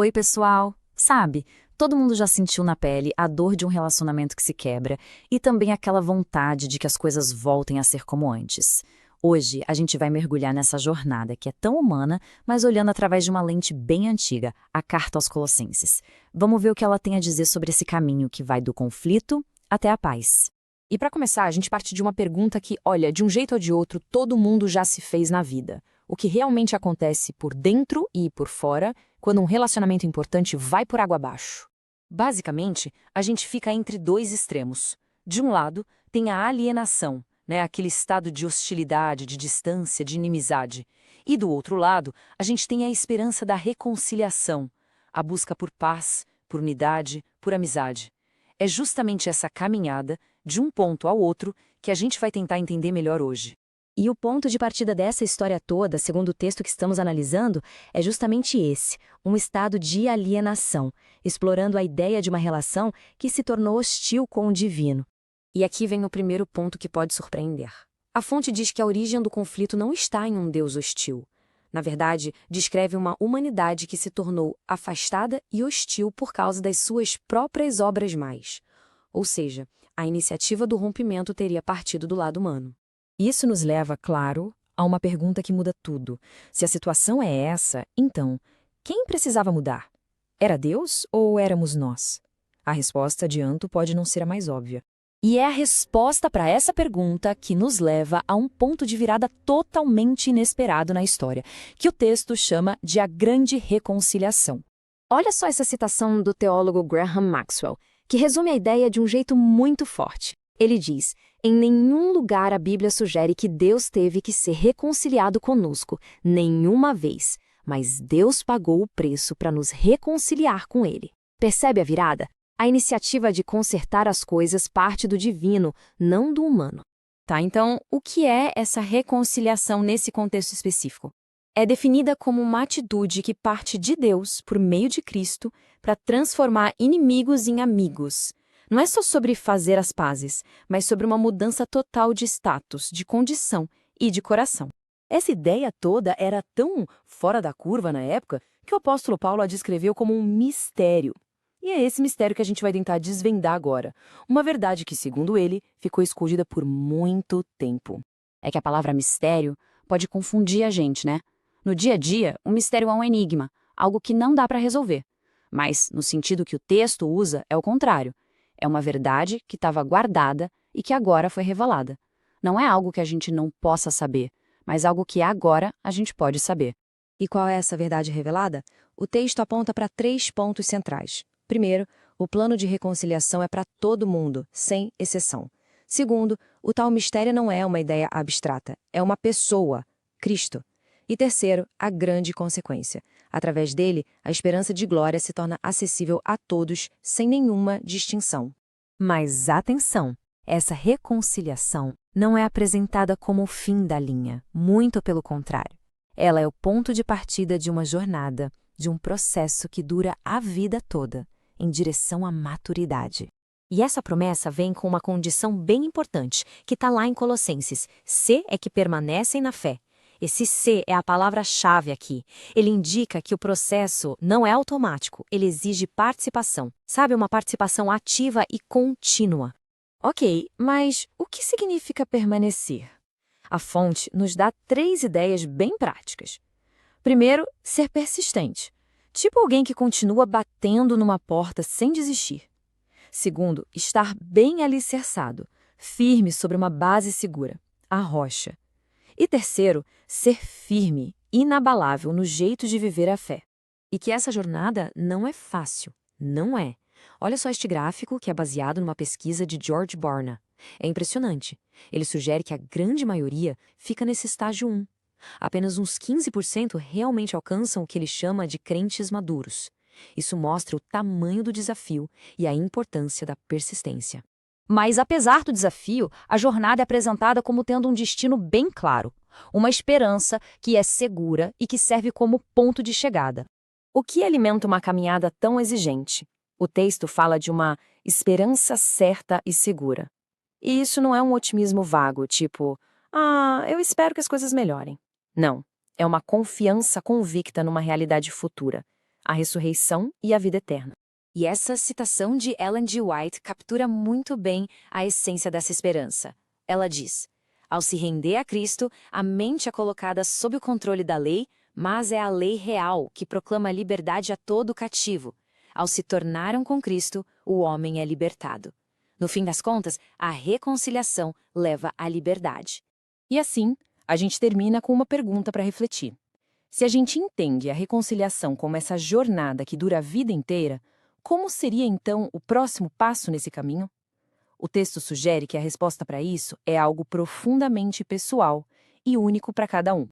Oi, pessoal! Sabe, todo mundo já sentiu na pele a dor de um relacionamento que se quebra e também aquela vontade de que as coisas voltem a ser como antes. Hoje, a gente vai mergulhar nessa jornada que é tão humana, mas olhando através de uma lente bem antiga, a Carta aos Colossenses. Vamos ver o que ela tem a dizer sobre esse caminho que vai do conflito até a paz. E para começar, a gente parte de uma pergunta que, olha, de um jeito ou de outro, todo mundo já se fez na vida. O que realmente acontece por dentro e por fora quando um relacionamento importante vai por água abaixo? Basicamente, a gente fica entre dois extremos. De um lado, tem a alienação, né, aquele estado de hostilidade, de distância, de inimizade. E do outro lado, a gente tem a esperança da reconciliação, a busca por paz, por unidade, por amizade. É justamente essa caminhada, de um ponto ao outro, que a gente vai tentar entender melhor hoje. E o ponto de partida dessa história toda, segundo o texto que estamos analisando, é justamente esse, um estado de alienação, explorando a ideia de uma relação que se tornou hostil com o divino. E aqui vem o primeiro ponto que pode surpreender. A fonte diz que a origem do conflito não está em um Deus hostil. Na verdade, descreve uma humanidade que se tornou afastada e hostil por causa das suas próprias obras mais. Ou seja, a iniciativa do rompimento teria partido do lado humano. Isso nos leva, claro, a uma pergunta que muda tudo. Se a situação é essa, então, quem precisava mudar? Era Deus ou éramos nós? A resposta, adianto, pode não ser a mais óbvia. E é a resposta para essa pergunta que nos leva a um ponto de virada totalmente inesperado na história, que o texto chama de a Grande Reconciliação. Olha só essa citação do teólogo Graham Maxwell, que resume a ideia de um jeito muito forte. Ele diz: em nenhum lugar a Bíblia sugere que Deus teve que ser reconciliado conosco, nenhuma vez, mas Deus pagou o preço para nos reconciliar com Ele. Percebe a virada? A iniciativa de consertar as coisas parte do divino, não do humano. Tá, então, o que é essa reconciliação nesse contexto específico? É definida como uma atitude que parte de Deus, por meio de Cristo, para transformar inimigos em amigos. Não é só sobre fazer as pazes, mas sobre uma mudança total de status, de condição e de coração. Essa ideia toda era tão fora da curva na época que o apóstolo Paulo a descreveu como um mistério. E é esse mistério que a gente vai tentar desvendar agora. Uma verdade que, segundo ele, ficou escondida por muito tempo. É que a palavra mistério pode confundir a gente, né? No dia a dia, um mistério é um enigma, algo que não dá para resolver. Mas, no sentido que o texto usa, é o contrário. É uma verdade que estava guardada e que agora foi revelada. Não é algo que a gente não possa saber, mas algo que agora a gente pode saber. E qual é essa verdade revelada? O texto aponta para 3 pontos centrais. Primeiro, o plano de reconciliação é para todo mundo, sem exceção. Segundo, o tal mistério não é uma ideia abstrata, é uma pessoa, Cristo. E terceiro, a grande consequência. Através dele, a esperança de glória se torna acessível a todos, sem nenhuma distinção. Mas atenção! Essa reconciliação não é apresentada como o fim da linha, muito pelo contrário. Ela é o ponto de partida de uma jornada, de um processo que dura a vida toda, em direção à maturidade. E essa promessa vem com uma condição bem importante, que está lá em Colossenses: se é que permanecem na fé. Esse se é a palavra-chave aqui. Ele indica que o processo não é automático, ele exige participação. Sabe, uma participação ativa e contínua. Ok, mas o que significa permanecer? A fonte nos dá 3 ideias bem práticas. Primeiro, ser persistente. Tipo alguém que continua batendo numa porta sem desistir. Segundo, estar bem alicerçado, firme sobre uma base segura, a rocha. E terceiro, ser firme, inabalável no jeito de viver a fé. E que essa jornada não é fácil, não é. Olha só este gráfico que é baseado numa pesquisa de George Barna. É impressionante. Ele sugere que a grande maioria fica nesse estágio 1. Apenas uns 15% realmente alcançam o que ele chama de crentes maduros. Isso mostra o tamanho do desafio e a importância da persistência. Mas, apesar do desafio, a jornada é apresentada como tendo um destino bem claro, uma esperança que é segura e que serve como ponto de chegada. O que alimenta uma caminhada tão exigente? O texto fala de uma esperança certa e segura. E isso não é um otimismo vago, tipo, eu espero que as coisas melhorem. Não, é uma confiança convicta numa realidade futura. a ressurreição e a vida eterna. E essa citação de Ellen G. White captura muito bem a essência dessa esperança. Ela diz: ao se render a Cristo, a mente é colocada sob o controle da lei, mas é a lei real que proclama a liberdade a todo cativo. Ao se tornar um com Cristo, o homem é libertado. No fim das contas, a reconciliação leva à liberdade. E assim, a gente termina com uma pergunta para refletir. Se a gente entende a reconciliação como essa jornada que dura a vida inteira, como seria então o próximo passo nesse caminho? O texto sugere que a resposta para isso é algo profundamente pessoal e único para cada um.